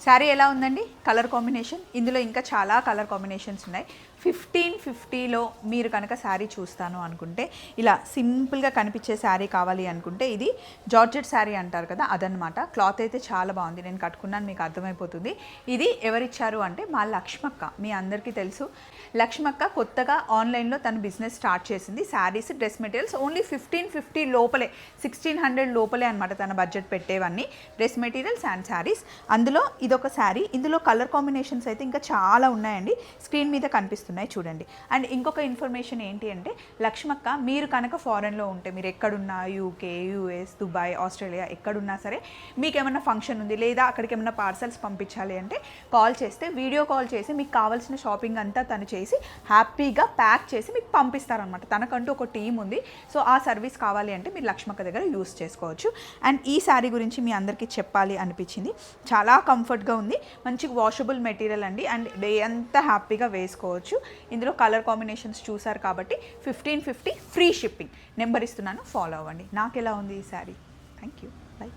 శారీ ఎలా ఉందండి? Colour combination ఇందులో ఇంకా చాలా కలర్ కాంబినేషన్స్ ఉన్నాయి. 1550లో మీరు కనుక శారీ చూస్తాను అనుకుంటే ఇలా సింపుల్గా కనిపించే శారీ కావాలి అనుకుంటే ఇది జార్జెట్ శారీ అంటారు కదా, అదనమాట. క్లాత్ అయితే చాలా బాగుంది, నేను కట్టుకున్నాను, మీకు అర్థమైపోతుంది. ఇది ఎవరిచ్చారు అంటే మా లక్ష్మక్క. మీ అందరికీ తెలుసు, లక్ష్మక్క కొత్తగా ఆన్లైన్లో తన బిజినెస్ స్టార్ట్ చేసింది. శారీస్, డ్రెస్ మెటీరియల్స్ ఓన్లీ 1550 లోపలే, 1600 లోపలే అనమాట తన బడ్జెట్ పెట్టేవన్నీ డ్రెస్ మెటీరియల్స్ అండ్ శారీస్. అందులో ఇదొక శారీ. ఇందులో కలర్ కాంబినేషన్స్ అయితే ఇంకా చాలా ఉన్నాయండి, స్క్రీన్ మీద కనిపిస్తున్నాయి చూడండి. అండ్ ఇంకొక ఇన్ఫర్మేషన్ ఏంటి అంటే, లక్ష్మక్క మీరు కనుక ఫారెన్లో ఉంటే, మీరు ఎక్కడున్నా, యూకే, యూఎస్, దుబాయ్, ఆస్ట్రేలియా ఎక్కడున్నా సరే, మీకు ఏమైనా ఫంక్షన్ ఉంది లేదా అక్కడికి ఏమైనా పార్సల్స్ పంపించాలి అంటే కాల్ చేస్తే, వీడియో కాల్ చేసి మీకు కావాల్సిన షాపింగ్ అంతా తను చేసి హ్యాపీగా ప్యాక్ చేసి మీకు పంపిస్తారనమాట. తనకంటూ ఒక టీం ఉంది. సో ఆ సర్వీస్ కావాలి అంటే మీరు లక్ష్మక్క దగ్గర యూస్ చేసుకోవచ్చు. అండ్ ఈ శారీ గురించి మీ అందరికీ చెప్పాలి అనిపించింది. చాలా కంఫర్ట్గా ఉంది, మంచి వాషబుల్ మెటీరియల్ అండి. అండ్ డే అంతా హ్యాపీగా వేసుకోవచ్చు. ఇందులో కలర్ కాంబినేషన్స్ చూసారు కాబట్టి 1550 ఫ్రీ షిప్పింగ్. నెంబర్ ఇస్తున్నాను, ఫాలో అవ్వండి. నాకు ఎలా ఉంది ఈ శారీ? Thank you, by.